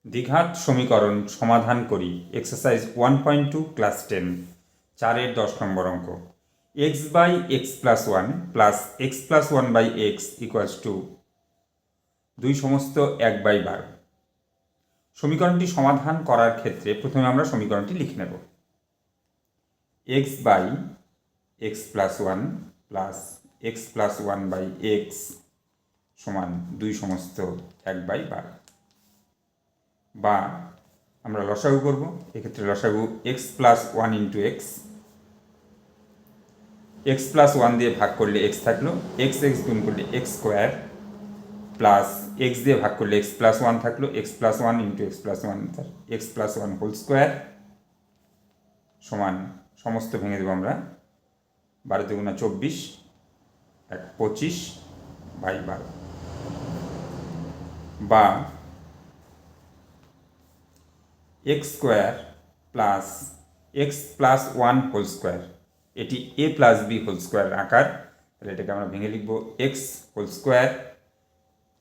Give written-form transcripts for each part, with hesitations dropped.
দ্বিঘাত সমীকরণ সমাধান করি। এক্সারসাইজ 1.2 ক্লাস 10 4 10 নম্বর অঙ্ক। X by x plus one plus x plus one by x equals to দুই সমস্ত 1/12। সমীকরণটি সমাধান করার ক্ষেত্রে প্রথমে আমরা সমীকরণটি লিখে নেব। X by x plus one plus x plus one by x সমান দুই সমস্ত 1/12। বা আমরা লসাগু করব, এক্ষেত্রে লসাগু x plus one into x, x plus one দিয়ে ভাগ করলে এক্স থাকলো, এক্স এক্স গুণ করলে এক্স স্কোয়ার, প্লাস এক্স দিয়ে ভাগ করলে এক্স প্লাস ওয়ান থাকলো, x plus one into x plus one, x plus one whole square সমান সমস্ত ভেঙে দেবো আমরা 12 × 24 25/12। বা x square plus x plus one whole square, এটি a plus b whole square আকার, তাহলে এটাকে আমরা ভেঙে লিখব x whole square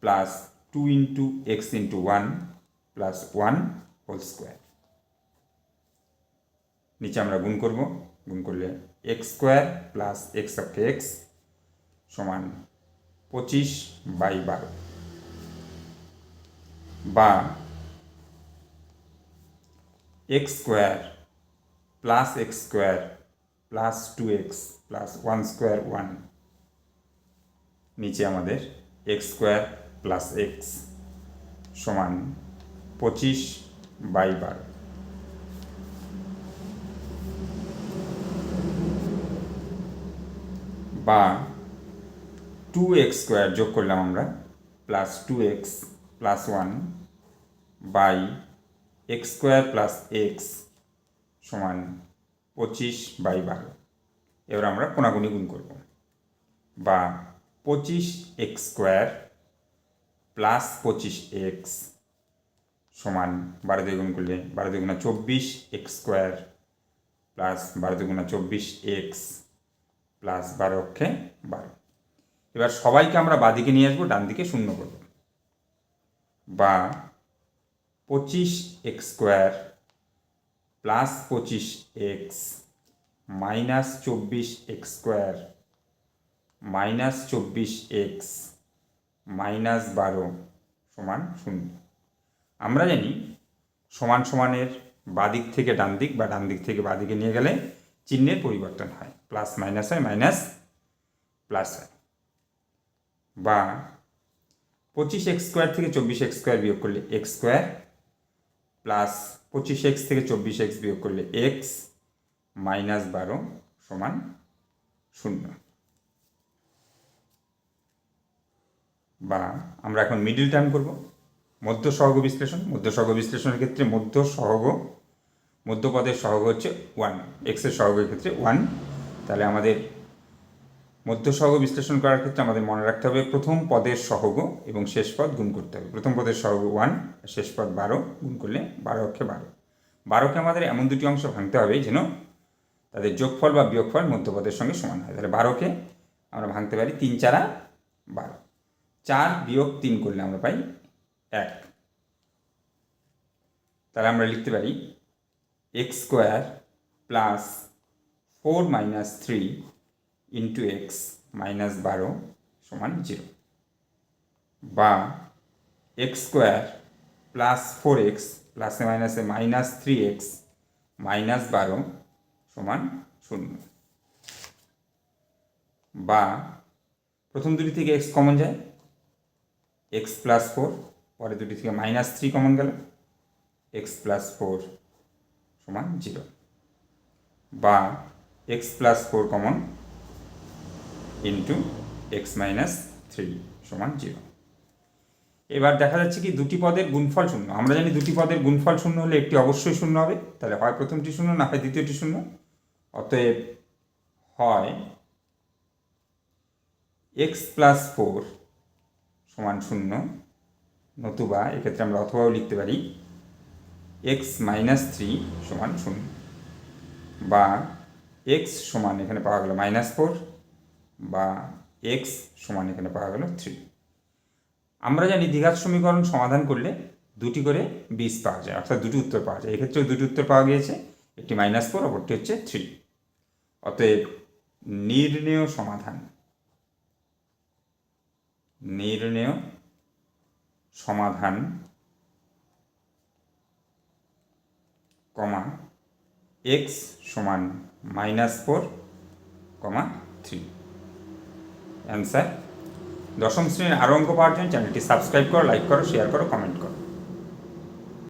plus 2 into x into one plus one whole square. নিচে আমরা গুণ করব, গুণ করলে এক্স স্কোয়ার প্লাস এক্স অক্ষে এক্স সমান 25/12। বা x square plus x square plus 2x plus one square one, নিচে আমাদের এক্স স্কোয়ার প্লাস এক্স সমান 25/12। বা 2x স্কোয়ার যোগ করলাম আমরা plus 2x plus one by x square plus x সমান 25/12। এবার আমরা কোনাগুনি গুণ করব। বা 25x স্কোয়ার প্লাস 25x সমান 12 দিয়ে গুণ করলে 12 × 24 x square plus 12 × 24 x plus 12 অক্ষে 12। এবার সবাইকে আমরা বাদিকে নিয়ে আসবো, ডান দিকে শূন্য করব। বা 25x square plus 25x minus 24x square minus 24x minus 12 সমান 0। আমরা জানি সমান সমানের বাদিক থেকে ডান দিক বা ডান দিক থেকে বাদিকে নিয়ে গেলে চিহ্নের পরিবর্তন হয়, প্লাস মাইনাস হয়, মাইনাস প্লাস হয়। বা 25x স্কোয়ার থেকে 24x স্কোয়ার বিয়োগ করলে এক্স স্কোয়ার প্লাস 25x থেকে 24x বিয়োগ করলে এক্স মাইনাস 12 সমান 0। বা আমরা এখন মিডিল টার্ম করব, মধ্য সহগ বিশ্লেষণ। মধ্য সহগ বিশ্লেষণের ক্ষেত্রে মধ্যপদের সহগ হচ্ছে 1, এক্সের সহগের ক্ষেত্রে 1। তাহলে আমাদের মধ্য সহগ বিশ্লেষণ করার ক্ষেত্রে আমাদের মনে রাখতে হবে প্রথম পদের সহগ এবং শেষ পদ গুণ করতে হবে। প্রথম পদের সহগ 1, শেষ পদ 12, গুণ করলে 12 অক্ষে 12। 12কে আমাদের এমন দুটি অংশ ভাঙতে হবে যেন তাদের যোগফল বা বিয়োগফল মধ্যপদের সঙ্গে সমান হয়। তাহলে 12কে আমরা ভাঙতে পারি 3 × 4 = 12, 4 - 3 করলে আমরা পাই 1। তাহলে আমরা লিখতে পারি x square plus 4 - 3 into x minus 12 সমান 0। বা এক্স স্কোয়ার প্লাস 4x প্লাসে মাইনাসে মাইনাস 3x মাইনাস 12 সমান 0। বা প্রথম দুটি থেকে x কমন যায়, x প্লাস 4, পরে দুটি থেকে মাইনাস 3 কমন গেল, x প্লাস 4 সমান 0। বা x plus 4 common into x minus 3 সমান 0। এবার দেখা যাচ্ছে কি দুটি পদের গুণফল শূন্য। আমরা জানি দুটি পদের গুণফল শূন্য হলে একটি অবশ্যই শূন্য হবে, তাহলে হয় প্রথমটি শূন্য না হয় দ্বিতীয়টি শূন্য। অতএব হয় এক্স প্লাস 4 সমান 0, নতুবা এক্ষেত্রে আমরা অথবাও লিখতে পারি এক্স মাইনাস 3 সমান 0। বা এক্স সমান এখানে পাওয়া গেল -4, বা এক্স সমান এখানে পাওয়া গেল 3। আমরা জানি দ্বিঘাত সমীকরণ সমাধান করলে দুটি করে 20 পাওয়া যায়, অর্থাৎ দুটি উত্তর পাওয়া যায়। এক্ষেত্রেও দুটি উত্তর পাওয়া গিয়েছে, একটি -4 অপরটি হচ্ছে 3। অতএব নির্ণেয় সমাধান, নির্ণেয় সমাধান কমা x সমান -4, 3। অ্যান্সার। দশম শ্রেণীর আরও অঙ্ক পাওয়ার জন্য চ্যানেলটি সাবস্ক্রাইব করো, লাইক করো, শেয়ার করো, কমেন্ট করো।